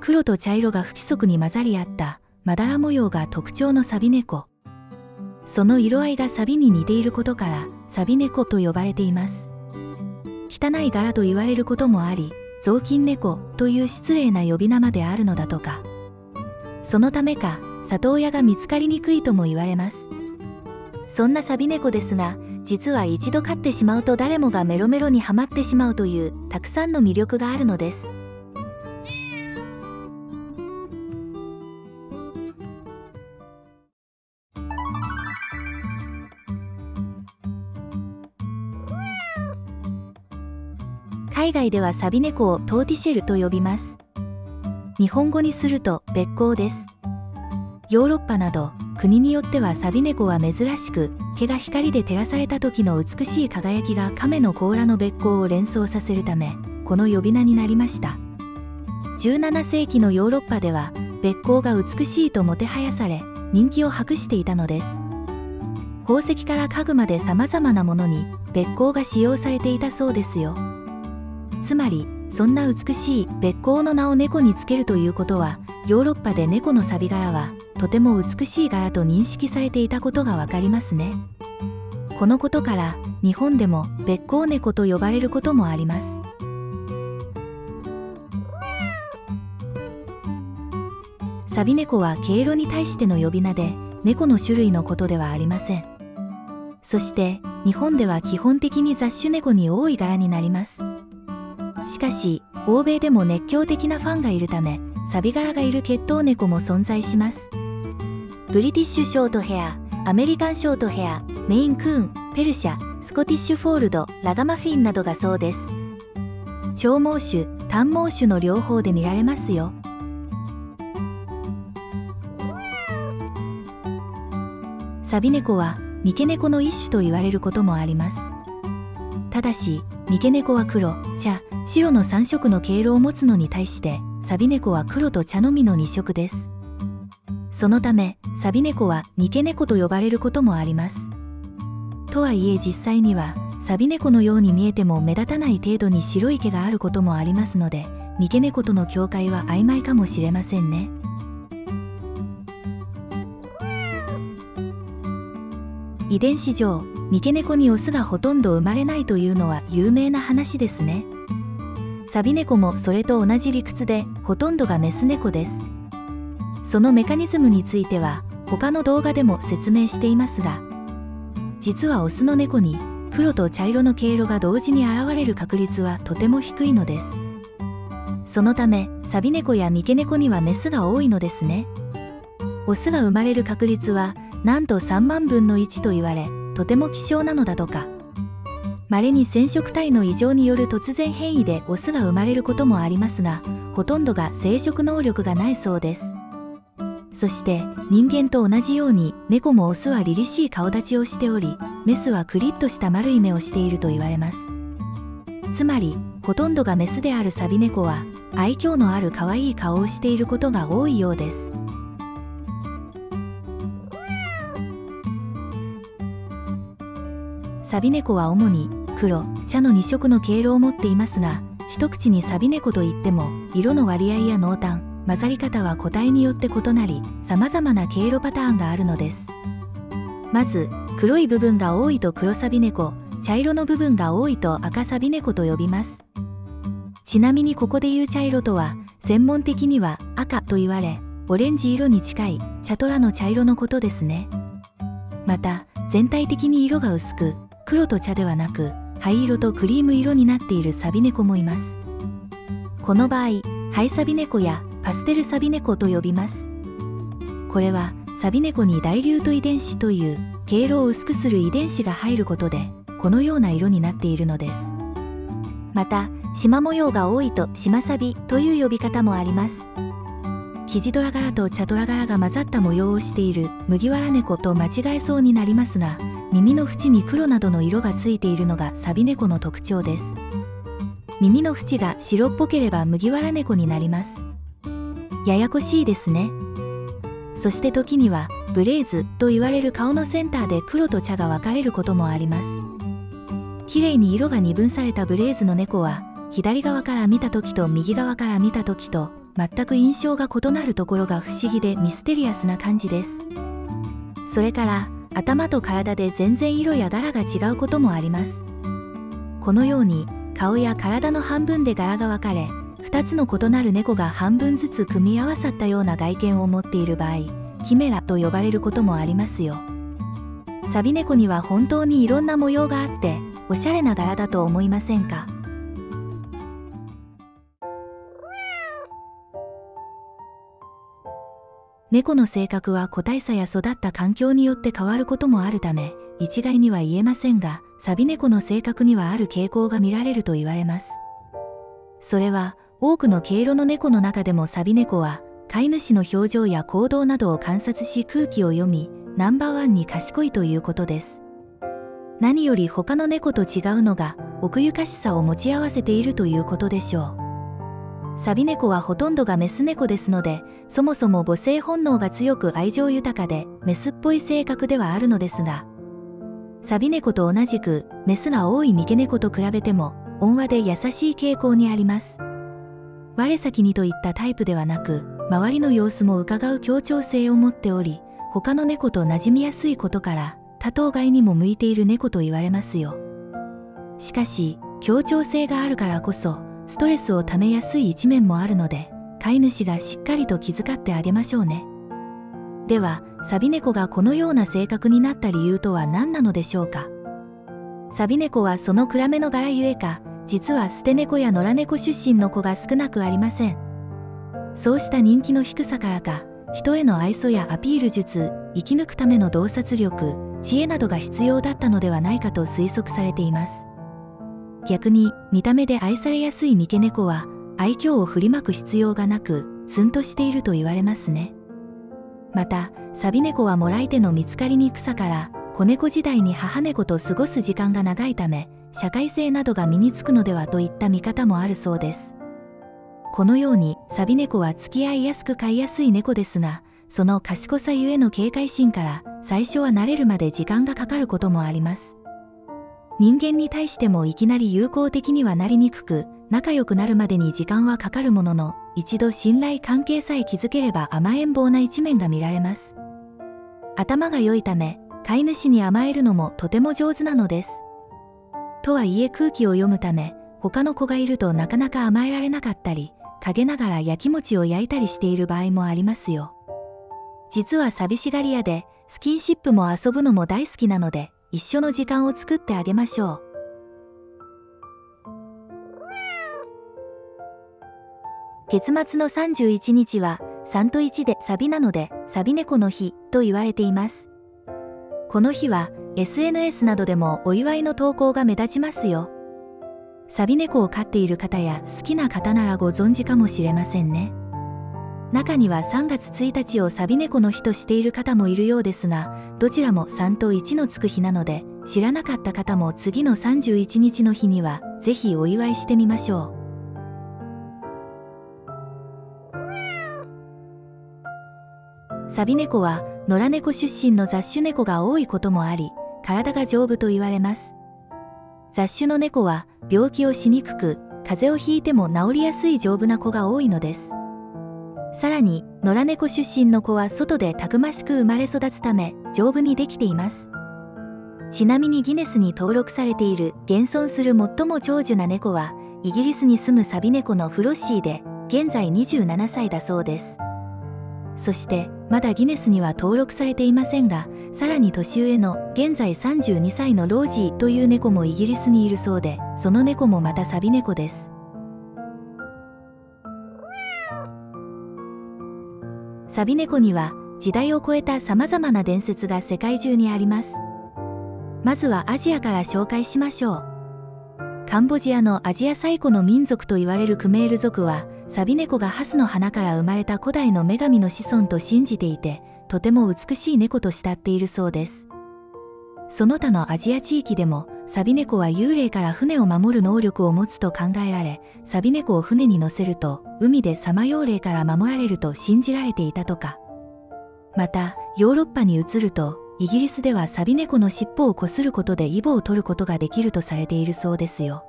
黒と茶色が不規則に混ざり合ったまだら模様が特徴のサビ猫。その色合いがサビに似ていることからサビ猫と呼ばれています。汚い柄と言われることもあり、雑巾猫という失礼な呼び名まであるのだとか。そのためか里親が見つかりにくいとも言われます。そんなサビ猫ですが、実は一度飼ってしまうと誰もがメロメロにはまってしまうというたくさんの魅力があるのです。海外ではサビ猫をトーティシェルと呼びます。日本語にするとべっ甲です。ヨーロッパなど国によってはサビ猫は珍しく、毛が光で照らされた時の美しい輝きが亀の甲羅のべっ甲を連想させるため、この呼び名になりました。17世紀のヨーロッパではべっ甲が美しいともてはやされ、人気を博していたのです。宝石から家具まで様々なものにべっ甲が使用されていたそうですよ。つまりそんな美しいべっ甲の名を猫につけるということは、ヨーロッパで猫のサビ柄はとても美しい柄と認識されていたことがわかりますね。このことから日本でもべっ甲猫と呼ばれることもあります。サビ猫は毛色に対しての呼び名で、猫の種類のことではありません。そして日本では基本的に雑種猫に多い柄になります。しかし欧米でも熱狂的なファンがいるため、サビ柄がいる血統猫も存在します。ブリティッシュショートヘア、アメリカンショートヘア、メインクーン、ペルシャ、スコティッシュフォールド、ラガマフィンなどがそうです。長毛種、短毛種の両方で見られますよ。サビ猫は三毛猫の一種と言われることもあります。ただし三毛猫は黒、茶、白の3色の毛色を持つのに対して、サビ猫は黒と茶のみの2色です。そのためサビ猫は三毛猫と呼ばれることもあります。とはいえ実際にはサビ猫のように見えても目立たない程度に白い毛があることもありますので、三毛猫との境界は曖昧かもしれませんね。遺伝子上、三毛猫にオスがほとんど生まれないというのは有名な話ですね。サビ猫もそれと同じ理屈で、ほとんどがメス猫です。そのメカニズムについては他の動画でも説明していますが、実はオスの猫に黒と茶色の毛色が同時に現れる確率はとても低いのです。そのためサビ猫や三毛猫にはメスが多いのですね。オスが生まれる確率はなんと3万分の1と言われ、とても希少なのだとか。稀に染色体の異常による突然変異でオスが生まれることもありますが、ほとんどが生殖能力がないそうです。そして人間と同じように猫もオスは凛々しい顔立ちをしており、メスはクリッとした丸い目をしていると言われます。つまりほとんどがメスであるサビ猫は愛嬌のある可愛い顔をしていることが多いようです。サビ猫は主に黒、茶の2色の毛色を持っていますが、一口にサビ猫といっても色の割合や濃淡、混ざり方は個体によって異なり、様々な毛色パターンがあるのです。まず黒い部分が多いと黒サビ猫、茶色の部分が多いと赤サビ猫と呼びます。ちなみにここで言う茶色とは専門的には赤と言われ、オレンジ色に近い茶トラの茶色のことですね。また全体的に色が薄く、黒と茶ではなく灰色とクリーム色になっているサビ猫もいます。この場合灰サビ猫やパステルサビ猫と呼びます。これはサビ猫にダイリュート遺伝子という毛色を薄くする遺伝子が入ることでこのような色になっているのです。また縞模様が多いと縞サビという呼び方もあります。キジトラ柄と茶トラ柄が混ざった模様をしている麦わら猫と間違えそうになりますが、耳の縁に黒などの色がついているのがサビ猫の特徴です。耳の縁が白っぽければ麦わら猫になります。ややこしいですね。そして時にはブレイズと言われる顔のセンターで黒と茶が分かれることもあります。きれいに色が二分されたブレイズの猫は左側から見た時と右側から見た時と全く印象が異なるところが不思議でミステリアスな感じです。それから頭と体で全然色や柄が違うこともあります。このように顔や体の半分で柄が分かれ、2つの異なる猫が半分ずつ組み合わさったような外見を持っている場合、キメラと呼ばれることもありますよ。サビ猫には本当にいろんな模様があって、おしゃれな柄だと思いませんか？猫の性格は個体差や育った環境によって変わることもあるため、一概には言えませんが、サビ猫の性格にはある傾向が見られると言われます。それは、多くの毛色の猫の中でもサビ猫は、飼い主の表情や行動などを観察し空気を読み、ナンバーワンに賢いということです。何より他の猫と違うのが、奥ゆかしさを持ち合わせているということでしょう。サビ猫はほとんどがメス猫ですので、そもそも母性本能が強く愛情豊かで、メスっぽい性格ではあるのですが、サビ猫と同じく、メスが多い三毛猫と比べても、温和で優しい傾向にあります。我先にといったタイプではなく、周りの様子も伺う協調性を持っており、他の猫と馴染みやすいことから、多頭飼いにも向いている猫と言われますよ。しかし、協調性があるからこそ、ストレスをためやすい一面もあるので、飼い主がしっかりと気遣ってあげましょうね。では、サビ猫がこのような性格になった理由とは何なのでしょうか。サビ猫はその暗めの柄ゆえか、実は捨て猫や野良猫出身の子が少なくありません。そうした人気の低さからか、人への愛想やアピール術、生き抜くための洞察力、知恵などが必要だったのではないかと推測されています。逆に、見た目で愛されやすい三毛猫は、愛嬌を振りまく必要がなく、ツンとしていると言われますね。また、サビ猫はもらい手の見つかりにくさから、子猫時代に母猫と過ごす時間が長いため、社会性などが身につくのではといった見方もあるそうです。このように、サビ猫は付き合いやすく飼いやすい猫ですが、その賢さゆえの警戒心から、最初は慣れるまで時間がかかることもあります。人間に対してもいきなり友好的にはなりにくく、仲良くなるまでに時間はかかるものの、一度信頼関係さえ築ければ甘えん坊な一面が見られます。頭が良いため、飼い主に甘えるのもとても上手なのです。とはいえ空気を読むため、他の子がいるとなかなか甘えられなかったり、陰ながらやきもちを焼いたりしている場合もありますよ。実は寂しがり屋で、スキンシップも遊ぶのも大好きなので、一緒の時間を作ってあげましょう。月末の31日は3と1でサビなので、サビ猫の日と言われています。この日は SNS などでもお祝いの投稿が目立ちますよ。サビ猫を飼っている方や好きな方ならご存知かもしれませんね。中には3月1日をサビ猫の日としている方もいるようですが、どちらも3と1のつく日なので、知らなかった方も次の31日の日には、ぜひお祝いしてみましょう。サビ猫は、野良猫出身の雑種猫が多いこともあり、体が丈夫と言われます。雑種の猫は、病気をしにくく、風邪をひいても治りやすい丈夫な子が多いのです。さらに、野良猫出身の子は外でたくましく生まれ育つため、丈夫にできています。ちなみにギネスに登録されている現存する最も長寿な猫は、イギリスに住むサビ猫のフロッシーで、現在27歳だそうです。そして、まだギネスには登録されていませんが、さらに年上の現在32歳のロージーという猫もイギリスにいるそうで、その猫もまたサビ猫です。サビ猫には時代を超えた様々な伝説が世界中にあります。まずはアジアから紹介しましょう。カンボジアのアジア最古の民族と言われるクメール族は、サビ猫がハスの花から生まれた古代の女神の子孫と信じていて、とても美しい猫と慕っているそうです。その他のアジア地域でも、サビ猫は幽霊から船を守る能力を持つと考えられ、サビ猫を船に乗せると、海でサマ幽霊から守られると信じられていたとか。また、ヨーロッパに移ると、イギリスではサビ猫の尻尾をこすることでイボを取ることができるとされているそうですよ。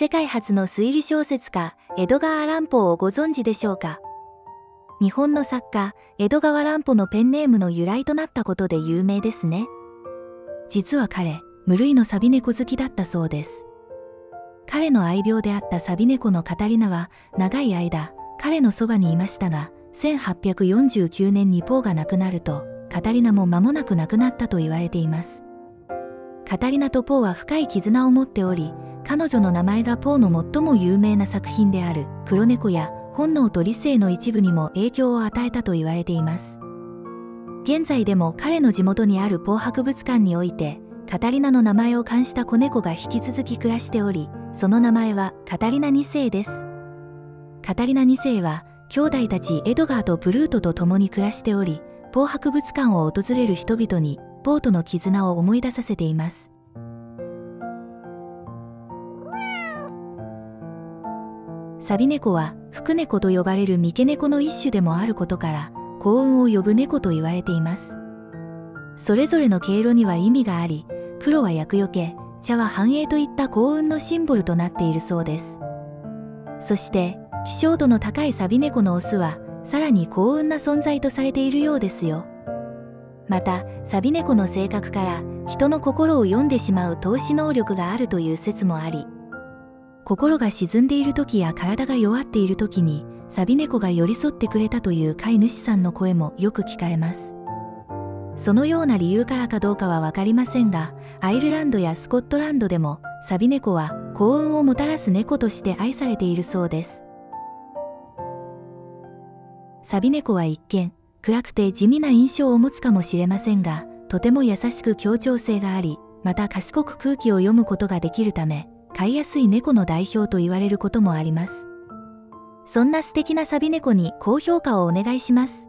世界初の推理小説家、江戸川乱歩をご存知でしょうか。日本の作家、江戸川乱歩のペンネームの由来となったことで有名ですね。実は彼、無類のサビ猫好きだったそうです。彼の愛病であったサビ猫のカタリナは、長い間、彼のそばにいましたが、1849年にポーが亡くなると、カタリナも間もなく亡くなったと言われています。カタリナとポーは深い絆を持っており、彼女の名前がポーの最も有名な作品である黒猫や本能と理性の一部にも影響を与えたと言われています。現在でも彼の地元にあるポー博物館において、カタリナの名前を冠した子猫が引き続き暮らしており、その名前はカタリナ2世です。カタリナ2世は、兄弟たちエドガーとプルートと共に暮らしており、ポー博物館を訪れる人々に、ポーとの絆を思い出させています。サビ猫は、福猫と呼ばれる三毛猫の一種でもあることから、幸運を呼ぶ猫と言われています。それぞれの毛色には意味があり、黒は厄除け、茶は繁栄といった幸運のシンボルとなっているそうです。そして、希少度の高いサビ猫のオスは、さらに幸運な存在とされているようですよ。また、サビ猫の性格から、人の心を読んでしまう透視能力があるという説もあり、心が沈んでいる時や体が弱っている時に、サビ猫が寄り添ってくれたという飼い主さんの声もよく聞かれます。そのような理由からかどうかはわかりませんが、アイルランドやスコットランドでも、サビ猫は幸運をもたらす猫として愛されているそうです。サビ猫は一見、暗くて地味な印象を持つかもしれませんが、とても優しく協調性があり、また賢く空気を読むことができるため、飼いやすい猫の代表と言われることもあります。そんな素敵なサビ猫に高評価をお願いします。